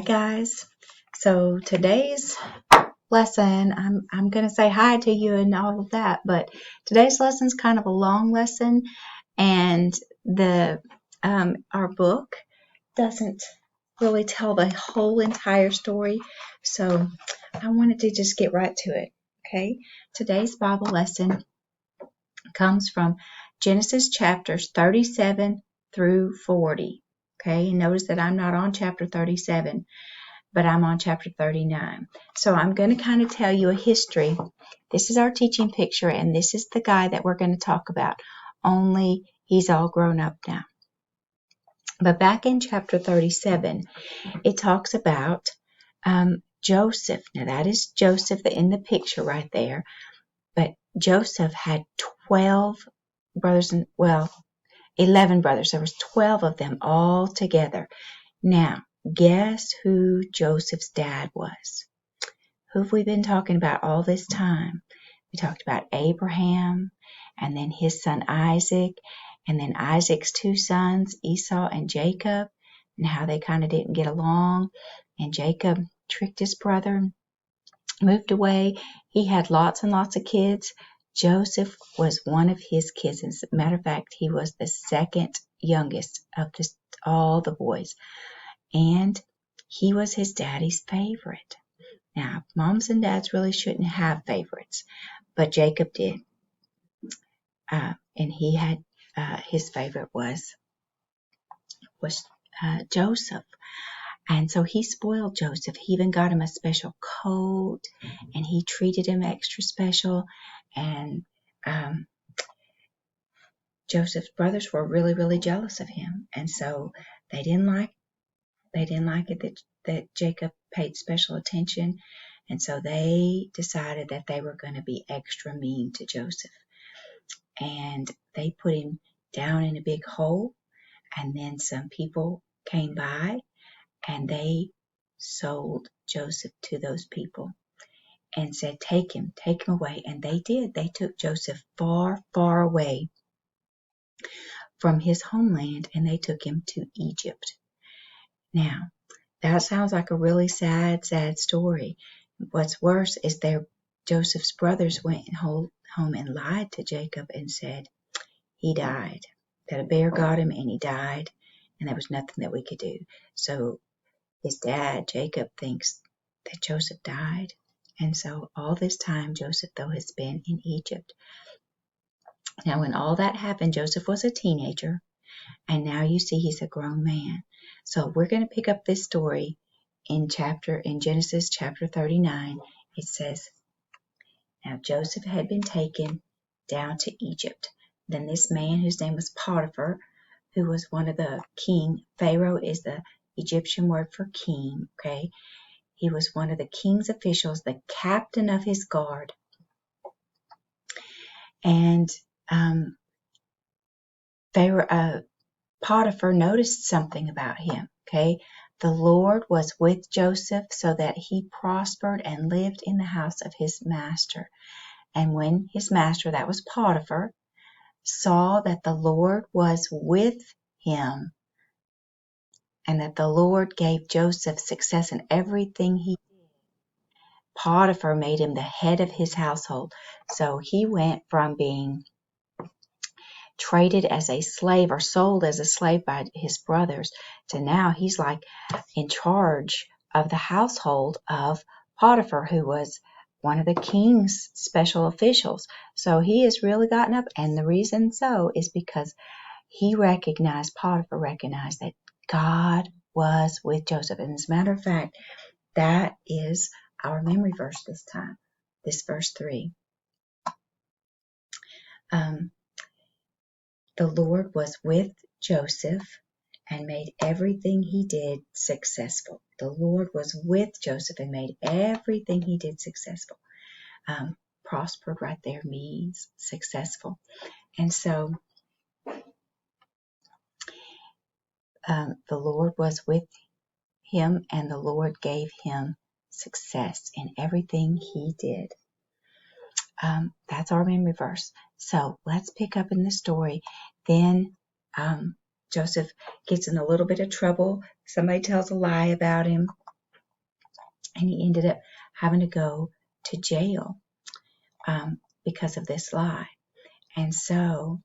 guys. So today's lesson, I'm going to say hi to you and all of that, but today's lesson is kind of a long lesson, and the our book doesn't really tell the whole entire story. So I wanted to just get right to it. Okay, today's Bible lesson comes from Genesis chapters 37 through 40. Okay, and notice that I'm not on chapter 37, but I'm on chapter 39. So I'm going to kind of tell you a history. This is our teaching picture, and this is the guy that we're going to talk about, only he's all grown up now. But back in chapter 37, it talks about Joseph. Now that is Joseph in the picture right there, but Joseph had 12 brothers, 11 brothers. There was 12 of them all together. Now, guess who Joseph's dad was? Who have we been talking about all this time? We talked about Abraham, and then his son Isaac, and then Isaac's two sons, Esau and Jacob, and how they kind of didn't get along. And Jacob tricked his brother, moved away. He had lots and lots of kids. Joseph was one of his kids. As a matter of fact, he was the second youngest of just all the boys. And he was his daddy's favorite. Now, moms and dads really shouldn't have favorites, but Jacob did. And he had, his favorite was Joseph. And so he spoiled Joseph. He even got him a special coat, and he treated him extra special. And Joseph's brothers were really, really jealous of him. And so they didn't like it that Jacob paid special attention. And so they decided that they were going to be extra mean to Joseph. And they put him down in a big hole. And then some people came by and they sold Joseph to those people and said, take him away. And they did. They took Joseph far, far away from his homeland, and they took him to Egypt. Now, that sounds like a really sad, sad story. What's worse is Joseph's brothers went home and lied to Jacob and said he died, that a bear got him and he died, and there was nothing that we could do. So his dad, Jacob, thinks that Joseph died. And so all this time, Joseph, though, has been in Egypt. Now, when all that happened, Joseph was a teenager, and now you see he's a grown man. So we're going to pick up this story in Genesis chapter 39. It says, now Joseph had been taken down to Egypt. Then this man, whose name was Potiphar, who was one of the king, Pharaoh is the Egyptian word for king, okay? He was one of the king's officials, the captain of his guard. And Potiphar noticed something about him, okay? The Lord was with Joseph so that he prospered and lived in the house of his master. And when his master, that was Potiphar, saw that the Lord was with him and that the Lord gave Joseph success in everything he did, Potiphar made him the head of his household. So he went from being traded as a slave or sold as a slave by his brothers to now he's like in charge of the household of Potiphar, who was one of the king's special officials. So he has really gotten up, and the reason so is because Potiphar recognized that God was with Joseph. And as a matter of fact, that is our memory verse this time, this verse 3. The Lord was with Joseph and made everything he did successful. The Lord was with Joseph and made everything he did successful. Prospered right there means successful. And so the Lord was with him, and the Lord gave him success in everything he did. That's our memory verse. So let's pick up in the story. Then Joseph gets in a little bit of trouble. Somebody tells a lie about him. And he ended up having to go to jail because of this lie. And so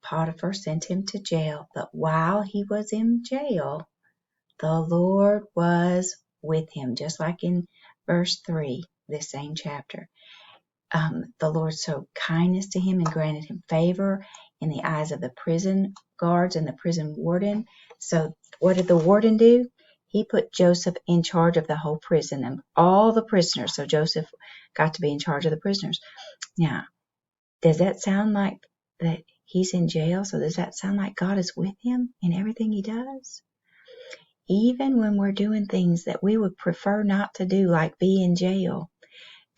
Potiphar sent him to jail. But while he was in jail, the Lord was with him, just like in verse 3, this same chapter. The Lord showed kindness to him and granted him favor in the eyes of the prison guards and the prison warden. So what did the warden do? He put Joseph in charge of the whole prison and all the prisoners. So Joseph got to be in charge of the prisoners. Now, does that sound like that he's in jail? So does that sound like God is with him in everything he does? Even when we're doing things that we would prefer not to do, like be in jail,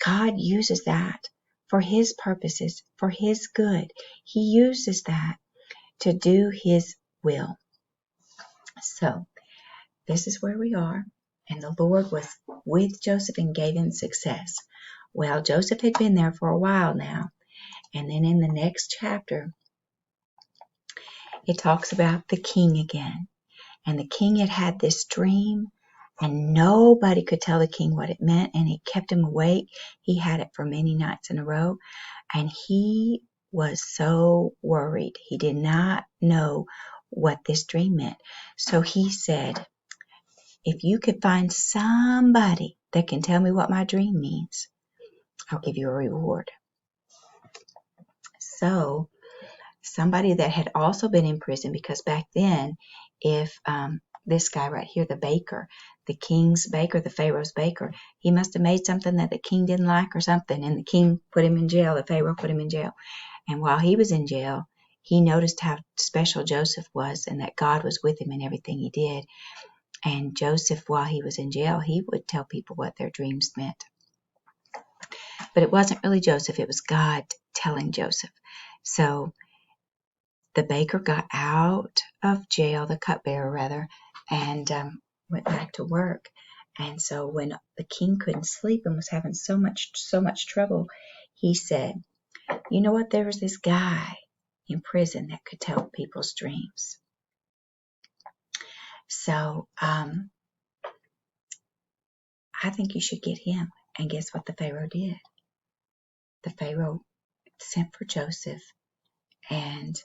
God uses that for his purposes, for his good. He uses that to do his will. So this is where we are. And the Lord was with Joseph and gave him success. Well, Joseph had been there for a while now. And then in the next chapter, it talks about the king again. And the king had had this dream, and nobody could tell the king what it meant, and it kept him awake. He had it for many nights in a row, and he was so worried. He did not know what this dream meant. So he said, if you could find somebody that can tell me what my dream means, I'll give you a reward. So somebody that had also been in prison, because back then, if this guy right here, the baker, the king's baker, the Pharaoh's baker, he must have made something that the king didn't like or something, and the king put him in jail, the Pharaoh put him in jail. And while he was in jail, he noticed how special Joseph was and that God was with him in everything he did. And Joseph, while he was in jail, he would tell people what their dreams meant. But it wasn't really Joseph, it was God telling Joseph. So the baker got out of jail, the cupbearer rather, and went back to work. And so when the king couldn't sleep and was having so much trouble, he said, you know what, there was this guy in prison that could tell people's dreams. So I think you should get him. And guess what the Pharaoh did? The Pharaoh sent for Joseph, and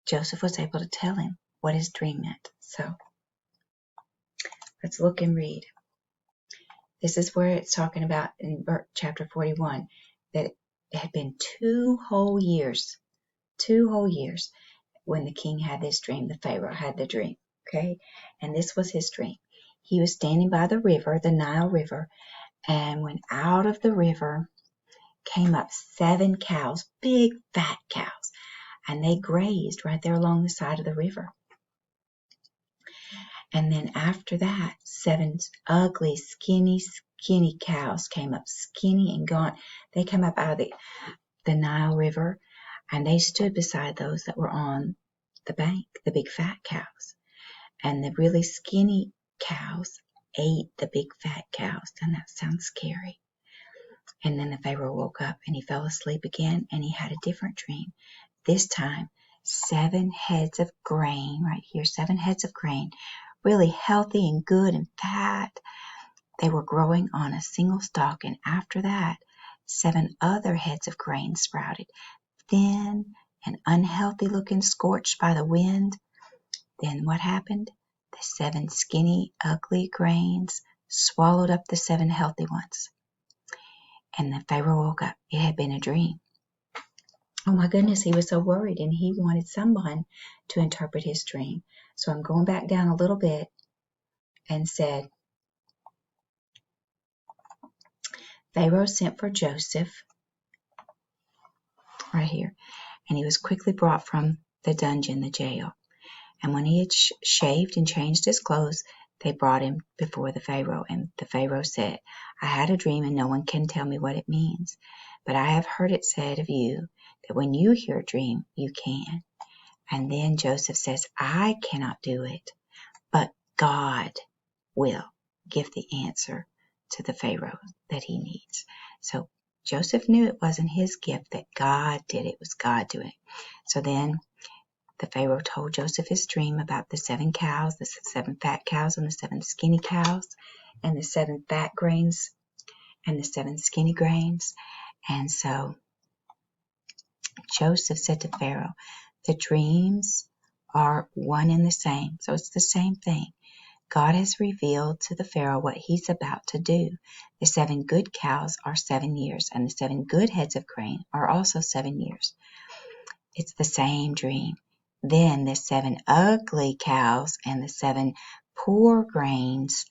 Joseph was able to tell him what his dream meant. So let's look and read. This is where it's talking about in chapter 41 that it had been 2 whole years when the king had this dream. The Pharaoh had the dream, okay? And this was his dream. He was standing by the river, the Nile River, and when out of the river came up 7 cows, big fat cows, and they grazed right there along the side of the river. And then after that, 7 ugly, skinny cows came up, skinny and gaunt. They came up out of the Nile River, and they stood beside those that were on the bank, the big fat cows. And the really skinny cows ate the big fat cows. Doesn't that sound scary? And then the Pharaoh woke up and he fell asleep again, and he had a different dream. This time, 7 heads of grain, right here, 7 heads of grain, really healthy and good and fat. They were growing on a single stalk, and after that, 7 other heads of grain sprouted, thin and unhealthy looking, scorched by the wind. Then what happened? The 7 skinny, ugly grains swallowed up the 7 healthy ones. And the Pharaoh woke up. It had been a dream. Oh my goodness, he was so worried, and he wanted someone to interpret his dream. So I'm going back down a little bit and said, Pharaoh sent for Joseph, right here, and he was quickly brought from the dungeon, the jail. And when he had shaved and changed his clothes, they brought him before the Pharaoh. And the Pharaoh said, I had a dream, and no one can tell me what it means. But I have heard it said of you that when you hear a dream, you can. And then Joseph says, I cannot do it, but God will give the answer to the Pharaoh that he needs. So Joseph knew it wasn't his gift, that God did it. It was God doing it. So then the Pharaoh told Joseph his dream about the 7 cows, the 7 fat cows and the 7 skinny cows, and the 7 fat grains and the 7 skinny grains. And so Joseph said to Pharaoh, the dreams are one and the same. So it's the same thing. God has revealed to the Pharaoh what he's about to do. The 7 good cows are 7 years, and the 7 good heads of grain are also 7 years. It's the same dream. Then the 7 ugly cows and the 7 poor grains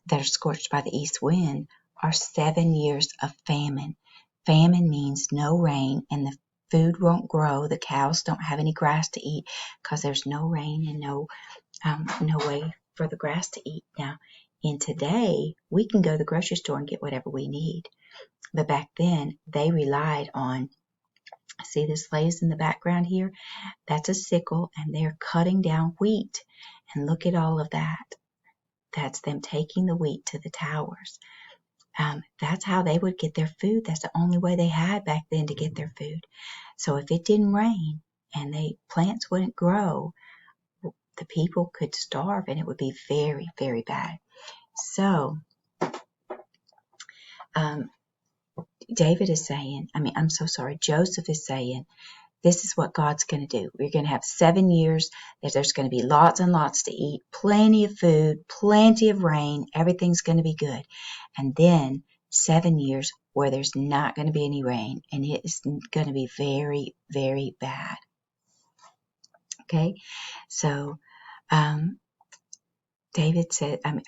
that are scorched by the east wind are 7 years of famine. Famine means no rain, and the food won't grow. The cows don't have any grass to eat because there's no rain and no way for the grass to eat. Now, in today, we can go to the grocery store and get whatever we need. But back then, they relied on, see the slaves in the background here? That's a sickle, and they're cutting down wheat. And look at all of that. That's them taking the wheat to the towers. That's how they would get their food. That's the only way they had back then to get their food. So if it didn't rain and plants wouldn't grow, the people could starve, and it would be very, very bad. So Joseph is saying, this is what God's going to do. We're going to have 7 years that there's going to be lots and lots to eat, plenty of food, plenty of rain, everything's going to be good. And then 7 years where there's not going to be any rain, and it is going to be very, very bad. Okay, so David said, I'm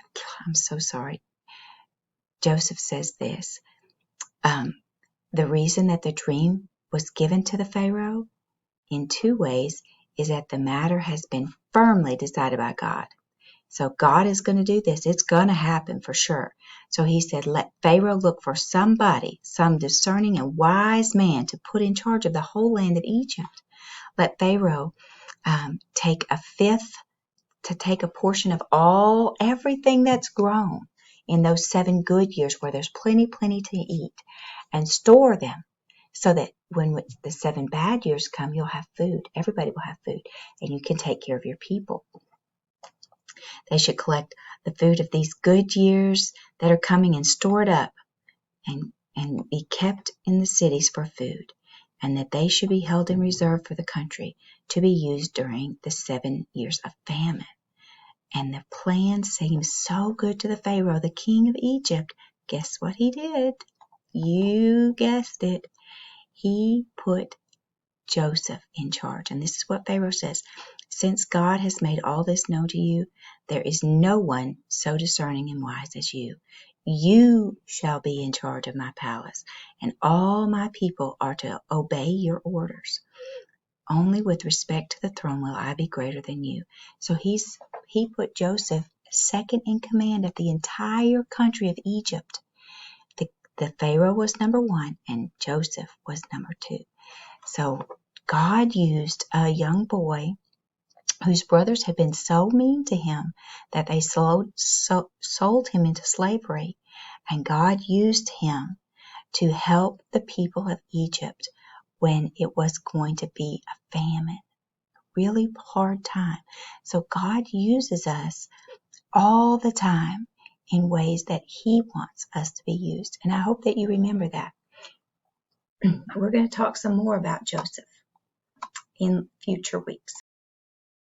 so sorry. Joseph says this, the reason that the dream was given to the Pharaoh in 2 ways is that the matter has been firmly decided by God. So God is going to do this. It's going to happen for sure. So he said, let Pharaoh look for somebody, some discerning and wise man to put in charge of the whole land of Egypt. Let Pharaoh take a portion of everything that's grown in those 7 good years where there's plenty to eat, and store them so that when the 7 bad years come, you'll have food. Everybody will have food, and you can take care of your people. They should collect the food of these good years that are coming and store it up and be kept in the cities for food, and that they should be held in reserve for the country to be used during the 7 years of famine. And the plan seemed so good to the Pharaoh, the king of Egypt. Guess what he did? You guessed it. He put Joseph in charge. And this is what Pharaoh says. Since God has made all this known to you, there is no one so discerning and wise as you. You shall be in charge of my palace, and all my people are to obey your orders. Only with respect to the throne will I be greater than you. So he put Joseph second in command of the entire country of Egypt. The Pharaoh was number 1, and Joseph was number 2. So God used a young boy whose brothers had been so mean to him that they sold him into slavery. And God used him to help the people of Egypt when it was going to be a famine, really hard time. So God uses us all the time in ways that he wants us to be used. And I hope that you remember that. We're going to talk some more about Joseph in future weeks.